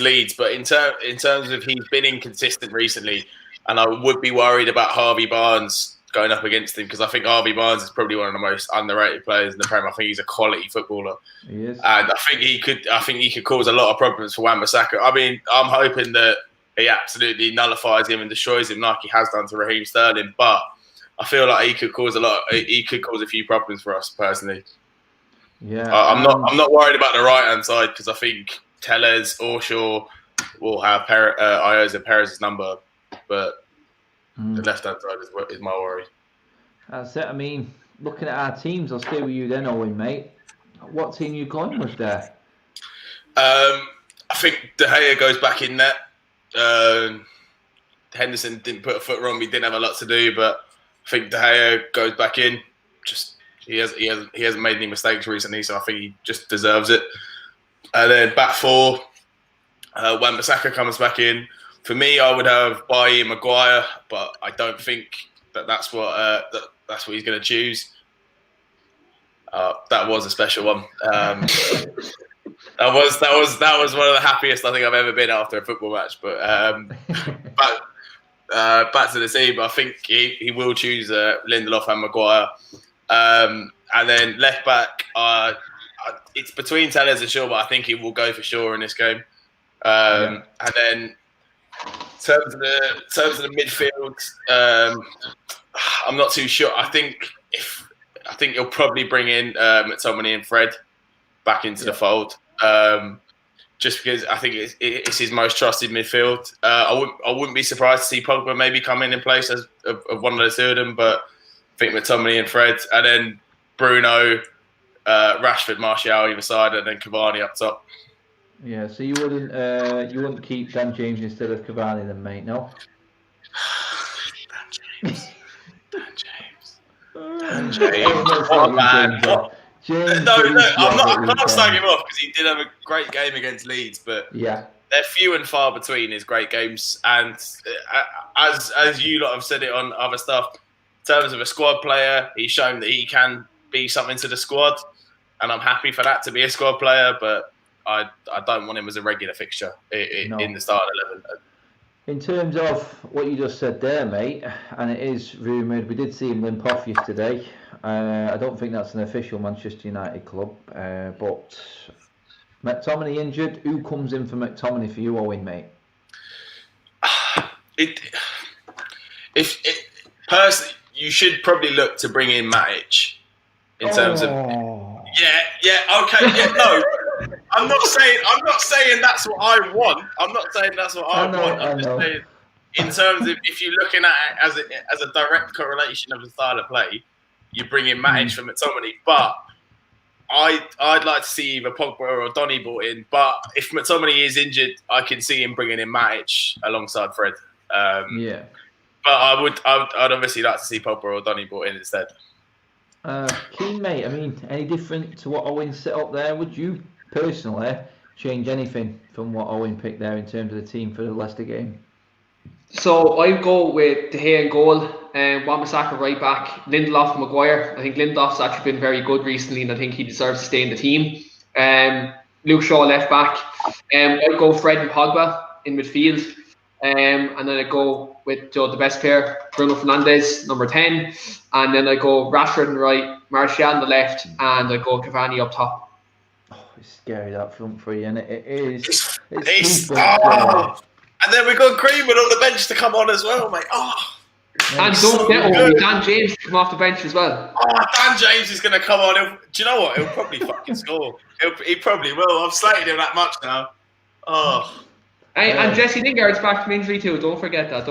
Leeds, but in terms of he's been inconsistent recently, and I would be worried about Harvey Barnes going up against him because I think Harvey Barnes is probably one of the most underrated players in the Premier. I think he's a quality footballer. He is. And I think he could cause a lot of problems for Wan-Bissaka. I mean, I'm hoping that he absolutely nullifies him and destroys him like he has done to Raheem Sterling. But I feel like he could cause a few problems for us personally. Yeah. I'm not worried about the right hand side because I think Tellez or Shaw will have Ioza Perez's number, but the left hand side is my worry. That's it. I mean, looking at our teams, I'll stay with you then, Owen, mate. What team are you going with there? I think De Gea goes back in net. Henderson didn't put a foot wrong. He didn't have a lot to do, but I think De Gea goes back in. Just he hasn't made any mistakes recently, so I think he just deserves it. And then back 4, Wan-Bissaka comes back in. For me, I would have Bailly and Maguire, but I don't think that's what he's going to choose. That was a special one. That was one of the happiest I think I've ever been after a football match. But back to the team, I think he will choose Lindelof and Maguire. And then left back, it's between Tellez and Shaw, but I think he will go for Shaw in this game. And then in terms of the midfield, I'm not too sure. I think he'll probably bring in McTominay and Fred back into the fold, just because I think it's his most trusted midfield. I wouldn't be surprised to see Pogba maybe come in place of one of the two of them, but I think McTominay and Fred, and then Bruno, Rashford, Martial either side, and then Cavani up top. Yeah, so you wouldn't keep Dan James instead of Cavani then, mate, no? Dan James. Oh, man. James, no, I'm not slagging him off because he did have a great game against Leeds, but yeah, they're few and far between his great games. And as you lot have said it on other stuff, in terms of a squad player, he's shown that he can be something to the squad, and I'm happy for that to be a squad player, but I don't want him as a regular fixture in the start 11. In terms of what you just said there, mate, and it is rumoured, we did see him limp off yesterday. I don't think that's an official Manchester United club, but McTominay injured. Who comes in for McTominay for you, Owen, mate? Personally, you should probably look to bring in Matic in terms of. No. I'm not saying that's what I want. I'm not saying that's what I want. I'm just saying, in terms of if you're looking at it as a direct correlation of the style of play, you bring in Matic for McTominay. But I'd like to see either Pogba or Donny brought in. But if McTominay is injured, I can see him bringing in Matic alongside Fred. Yeah. But I'd obviously like to see Pogba or Donny brought in instead. Keen, mate, I mean, any different to what Owen set up there? Would you personally change anything from what Owen picked there in terms of the team for the Leicester game? So I'd go with De Gea in goal, Wan-Bissaka right back, Lindelof, Maguire. I think Lindelof's actually been very good recently, and I think he deserves to stay in the team. Luke Shaw left back. I'd go Fred and Pogba in midfield, and then I'd go with the best pair, Bruno Fernandes, number 10, and then I'd go Rashford on the right, Martial on the left, and I'd go Cavani up top. Oh, it's scary that front three, and it is. And then we've got Greenwood on the bench to come on as well, mate. And don't forget Dan James to come off the bench as well. Dan James is going to come on. Do you know what? He'll probably fucking score. He probably will. I've slated him that much now. And Jesse Lingard's back from injury too. Don't forget that.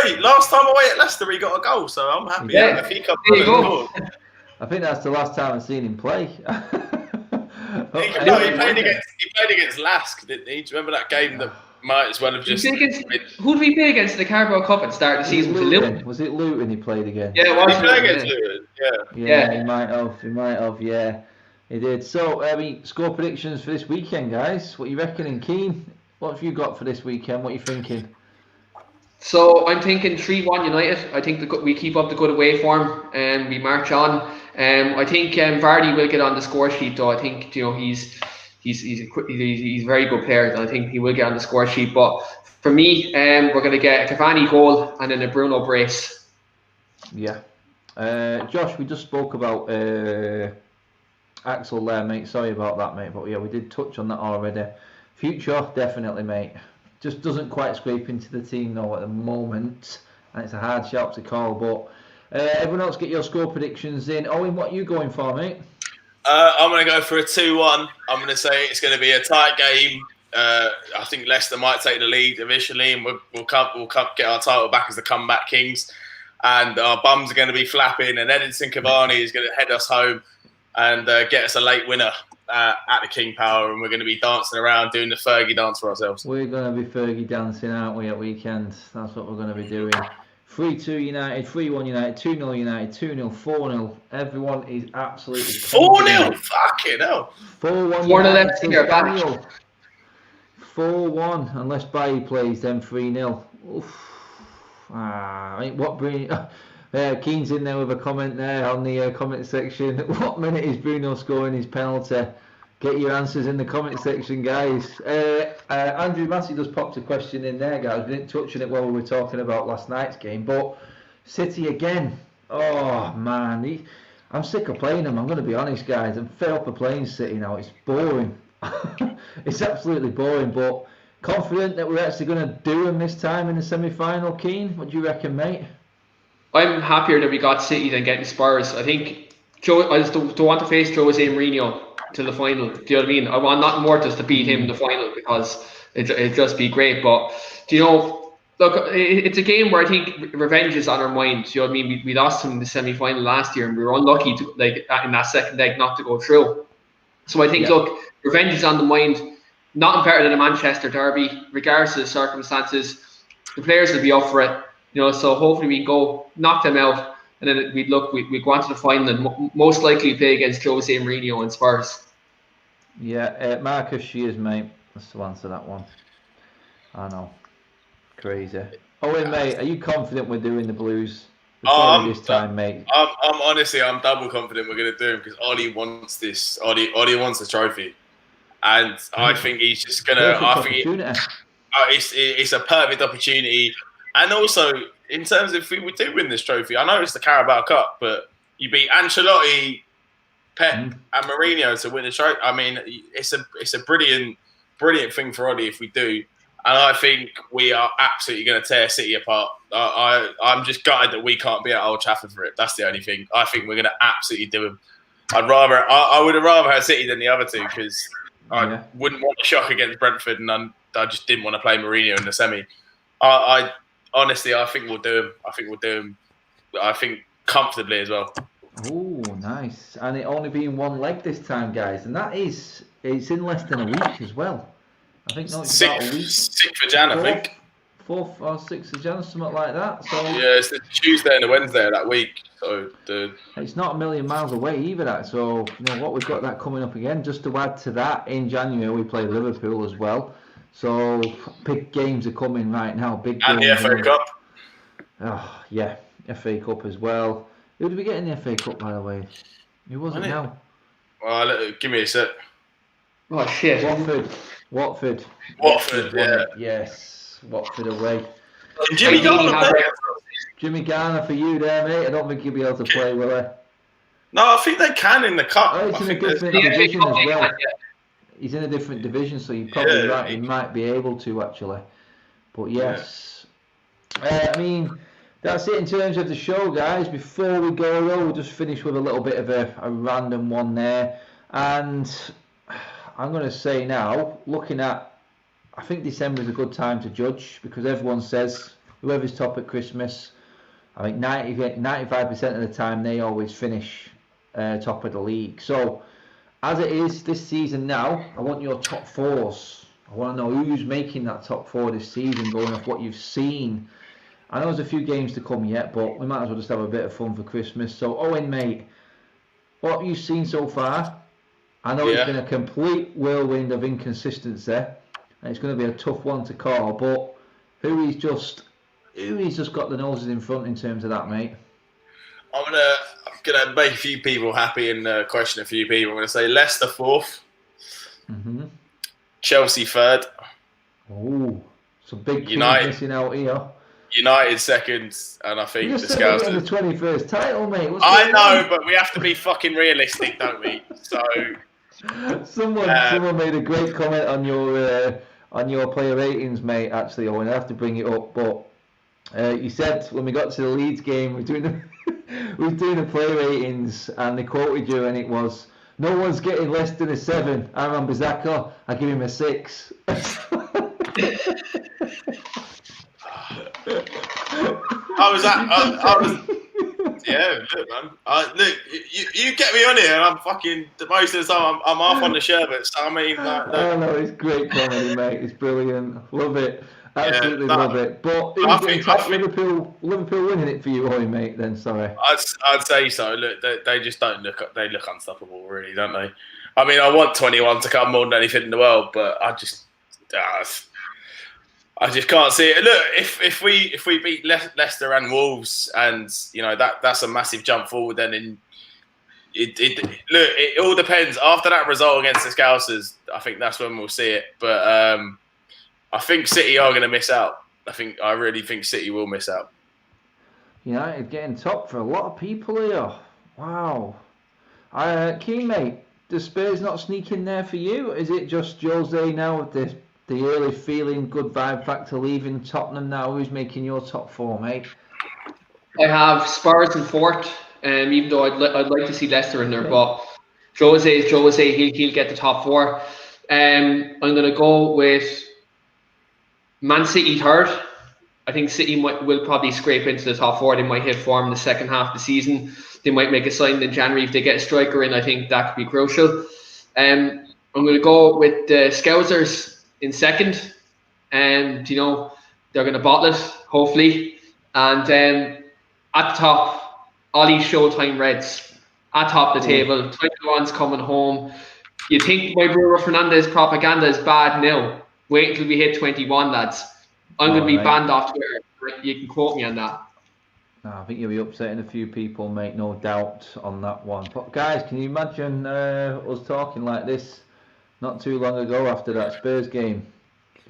Hey, last time away at Leicester, he got a goal, so I'm happy. Yeah. If he comes there you go. I think that's the last time I've seen him play. He played against Lask, didn't he? Do you remember that game that might as well have just... Who did we play against in the Carabao Cup at the start of the season? Was it Luton he played against? Yeah, it was. He played against Luton, yeah. He might have, yeah. He did. So, score predictions for this weekend, guys. What are you reckoning, Keane? What have you got for this weekend? What are you thinking? So, I'm thinking 3-1 United. I think we keep up the good away form and we march on. I think Vardy will get on the score sheet, though. I think he's a very good player, and I think he will get on the score sheet. But for me, we're going to get a Cavani goal and then a Bruno brace. Yeah. Josh, we just spoke about Axel there, mate. Sorry about that, mate. But yeah, we did touch on that already. Future, definitely, mate. Just doesn't quite scrape into the team, though, at the moment. And it's a hard shout to call. But everyone else get your score predictions in. Owen, what are you going for, mate? I'm going to go for a 2-1. I'm going to say it's going to be a tight game. I think Leicester might take the lead initially, and we'll get our title back as the comeback kings. And our bums are going to be flapping, and Edinson Cavani is going to head us home and get us a late winner at the King Power, and we're going to be dancing around doing the Fergie dance for ourselves. We're going to be Fergie dancing, aren't we, at weekend? That's what we're going to be doing. 3-2 United, 3-1 United, 2-0 United, 2-0, 4-0. Everyone is absolutely 4-0? Fucking hell. 4-1 United. 4-1, unless Bailly plays, then 3-0. What Bruno... Keane's in there with a comment there on the comment section. What minute is Bruno scoring his penalty? Get your answers in the comment section, guys. Andrew Massey just popped a question in there, guys. We didn't touch on it while we were talking about last night's game, but City again. Oh, man. I'm sick of playing them. I'm going to be honest, guys. I'm fed up of playing City now. It's boring. It's absolutely boring, but confident that we're actually going to do them this time in the semi-final. Keane, what do you reckon, mate? I'm happier that we got City than getting Spurs. I think I just don't want to face Jose Mourinho to the final. Do you know what I mean? I want nothing more just to beat him in the final because it'd just be great. But look, it's a game where I think revenge is on our mind. Do you know what I mean? We lost him in the semi-final last year, and we were unlucky to in that second leg not to go through. So I think look, revenge is on the mind. Nothing better than a Manchester derby, regardless of the circumstances. The players will be up for it. So hopefully we can go knock them out, and then we go on to the final and most likely play against Jose Mourinho and Spurs. Yeah, Marcus, she is, mate. That's to answer that one. I know. Crazy. Owen, mate, are you confident we're doing the Blues this time, mate? I'm double confident we're going to do it because Ollie wants this. Ollie wants the trophy, and I think he's just going to. It's a perfect opportunity. And also, in terms of if we do win this trophy, I know it's the Carabao Cup, but you beat Ancelotti, Pep, and Mourinho to win the trophy. I mean, it's a brilliant thing for Ollie if we do. And I think we are absolutely going to tear City apart. I'm just gutted that we can't be at Old Trafford for it. That's the only thing. I think we're going to absolutely do them. I would have rather had City than the other two because I wouldn't want a shock against Brentford, and I just didn't want to play Mourinho in the semi. Honestly, I think we'll do him. I think comfortably as well. Oh, nice. And it only being one leg this time, guys. And it's in less than a week as well. I think no, it's about a week. 6th of Jan, I think. 4th or 6th of Jan, something like that. So yeah, it's the Tuesday and the Wednesday of that week. So it's not a million miles away either. That so we've got that coming up again. Just to add to that, in January we play Liverpool as well. So big games are coming right now. Big and games. the FA Cup. Oh yeah, FA Cup as well. Who did we get in the FA Cup, by the way? Who was it now? Well, give me a sec. Oh shit! Watford. Yeah. Yes, Watford away. And Jimmy Garner. Jimmy Garner for you there, mate. I don't think he'll be able to play, will he? No, I think they can in the cup. Oh, he's in a different division as well. He's in a different division, so you're probably right. He might be able to actually. But yes, I mean that's it in terms of the show, guys. Before we go, though, we'll just finish with a little bit of a random one there, and I'm going to say now, looking at, I think December is a good time to judge because everyone says whoever's top at Christmas, I think 95% of the time they always finish top of the league. So as it is this season now, I want your top fours. I want to know who's making that top four this season, going off what you've seen. I know there's a few games to come yet, but we might as well just have a bit of fun for Christmas. So Owen, mate, what have you seen so far? I know it's been a complete whirlwind of inconsistency, and it's going to be a tough one to call, but who's just got the noses in front in terms of that, mate? I'm gonna make a few people happy and question a few people. I'm gonna say Leicester 4th, Chelsea 3rd. Oh, some big teams missing out here. United 2nd, and I think the Scousers. The 21st title, mate. I know, but we have to be fucking realistic, don't we? So. Someone made a great comment on your player ratings, mate. Actually, Owen, I have to bring it up, but you said when we got to the Leeds game, we were doing the player ratings, and they quoted you, and it was, "No one's getting less than a 7. Aaron Bissaka, I give him a 6." Yeah, look, man. Look, you get me on here, and I'm fucking most of the time I'm off on the sherbet. So I mean, oh no, it's great comedy, mate. It's brilliant. Love it. Absolutely love it. But I think Liverpool winning it for you, mate. Then sorry. I'd say so. Look, they just don't look. They look unstoppable, really, don't they? I mean, I want 21 to come more than anything in the world, but I just can't see it. Look, if we beat Leicester and Wolves, and that's a massive jump forward, then it all depends. After that result against the Scousers, I think that's when we'll see it. But I think City are going to miss out. I really think City will miss out. United getting top for a lot of people here. Wow. Keen, mate, the Spurs not sneaking there for you? Is it just Jose now with the early feeling, good vibe factor leaving Tottenham now? Who's making your top 4, mate? I have Spurs in 4th, even though I'd like to see Leicester in there, but Jose is Jose. He'll get the top 4. I'm going to go with Man City 3rd. I think City will probably scrape into the top 4. They might hit form in the second half of the season. They might make a signing in January if they get a striker in. I think that could be crucial. I'm going to go with the Scousers in 2nd, and they're going to bottle it, hopefully. And at the top, Ollie Showtime Reds at top of the table. 21's coming home. You think my Bruno Fernandes propaganda is bad? No. Wait until we hit 21, lads. I'm going to be banned off Twitter. You can quote me on that. I think you'll be upsetting a few people, mate, no doubt on that one. But guys, can you imagine us talking like this not too long ago after that Spurs game?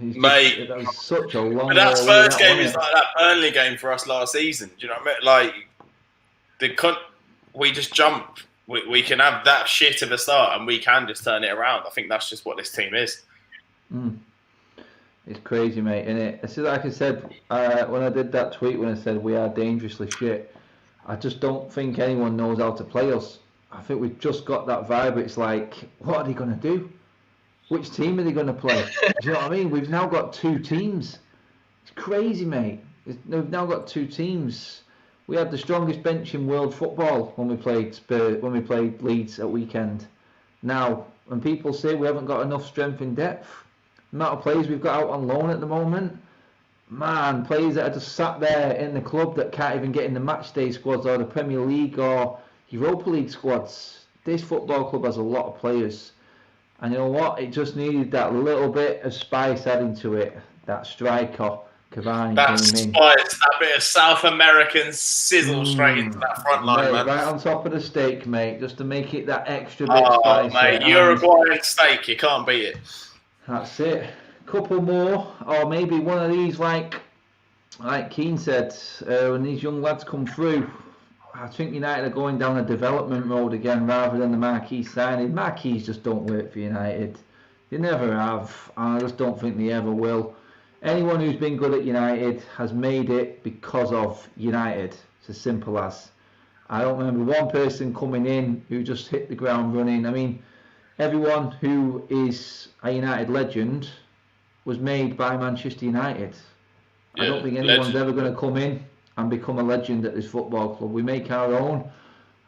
Mate, that was such a long. But that Spurs game is like that Burnley game for us last season. Do you know what I mean? Like, we just jump. We can have that shit at the start, and we can just turn it around. I think that's just what this team is. It's crazy, mate, isn't it? It's like I said when I did that tweet when I said we are dangerously shit. I just don't think anyone knows how to play us. I think we've just got that vibe. It's like, what are they going to do? Which team are they going to play? Do you know what I mean? We've now got 2 teams. It's crazy, mate. We've now got 2 teams. we had the strongest bench in world football when we played Leeds at weekend. Now, when people say we haven't got enough strength in depth, the amount of players we've got out on loan at the moment, man, players that are just sat there in the club that can't even get in the matchday squads or the Premier League or Europa League squads. This football club has a lot of players. And you know what? It just needed that little bit of spice adding to it. That striker, Cavani, That came in. spice, that bit of South American sizzle straight into that front line, mate, man. Right on top of the steak, mate, just to make it that extra bit spicy. Mate, Uruguayan steak, you can't beat it. That's it. Couple more, or maybe one of these, like Keane said, when these young lads come through. I think United are going down a development road again rather than the marquee signing. Marquees just don't work for United. They never have, and I just don't think they ever will. Anyone who's been good at United has made it because of United. It's as simple as. I don't remember one person coming in who just hit the ground running. I mean, everyone who is a United legend was made by Manchester United. I don't think anyone's ever going to come in and become a legend at this football club. We make our own,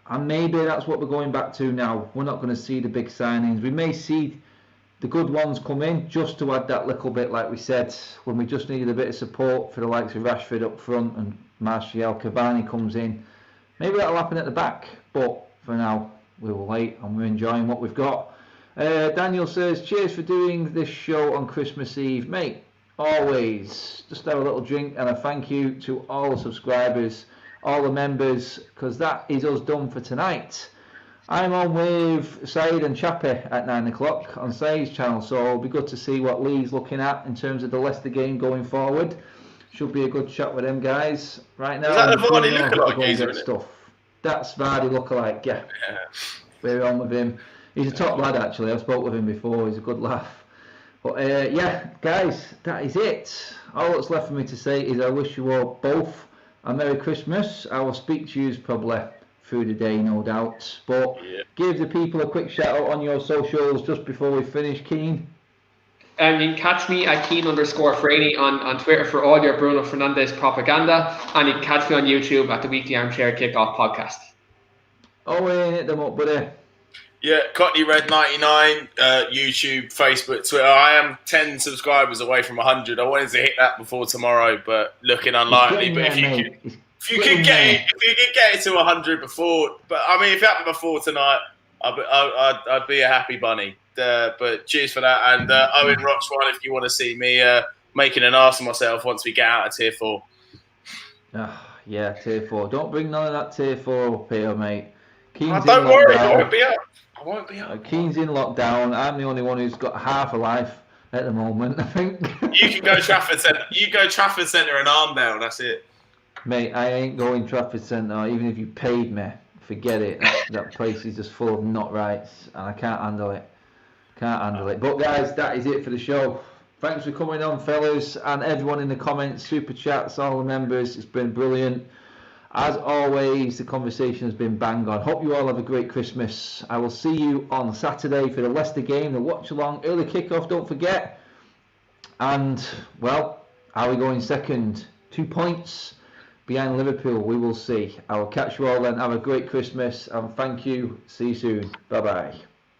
and maybe that's what we're going back to now. We're not going to see the big signings. We may see the good ones come in just to add that little bit, like we said, when we just needed a bit of support for the likes of Rashford up front and Martial. Cavani comes in. Maybe that'll happen at the back, but for now, we will wait and we're enjoying what we've got. Daniel says, cheers for doing this show on Christmas Eve. Mate, always. Just have a little drink, and a thank you to all the subscribers, all the members, because that is us done for tonight. I'm on with Saeed and Chappie at 9 o'clock on Saeed's channel, so it'll be good to see what Lee's looking at in terms of the Leicester game going forward. Should be a good chat with them guys. Right now, is that the Vardy lookalike stuff. That's Vardy lookalike, yeah. We're on with him. He's a top lad, actually. I've spoke with him before. He's a good laugh. But yeah, guys, that is it. All that's left for me to say is I wish you all both a Merry Christmas. I will speak to you probably through the day, no doubt. But give the people a quick shout out on your socials just before we finish, Keane. You can catch me at Keane_Franey on Twitter for all your Bruno Fernandes propaganda, and you can catch me on YouTube at the Weekly Armchair Kickoff podcast. Oh, hit them up, buddy. Yeah, Cockney Red 99, YouTube, Facebook, Twitter. I am 10 subscribers away from 100. I wanted to hit that before tomorrow, but looking unlikely. But if you could get it to 100 before, but I mean, if it happened before tonight, I'd be a happy bunny. But cheers for that, and Owen Rochwan, if you want to see me making an ass of myself once we get out of Tier 4. Yeah, Tier 4. Don't bring none of that Tier 4 up here, mate. Don't worry, I won't be up. I won't be up. Keane's in lockdown. I'm the only one who's got half a life at the moment, I think. You can go Trafford Centre. You go Trafford Centre and Armdale. That's it. Mate, I ain't going Trafford Centre. Even if you paid me, forget it. That place is just full of not rights, and I can't handle it. But guys, that is it for the show. Thanks for coming on, fellas, and everyone in the comments, super chats, all the members. It's been brilliant. As always, the conversation has been bang on. Hope you all have a great Christmas. I will see you on Saturday for the Leicester game, the watch along, early kickoff, don't forget. And, well, are we going second? 2 points behind Liverpool, we will see. I will catch you all then. Have a great Christmas, and thank you. See you soon. Bye-bye.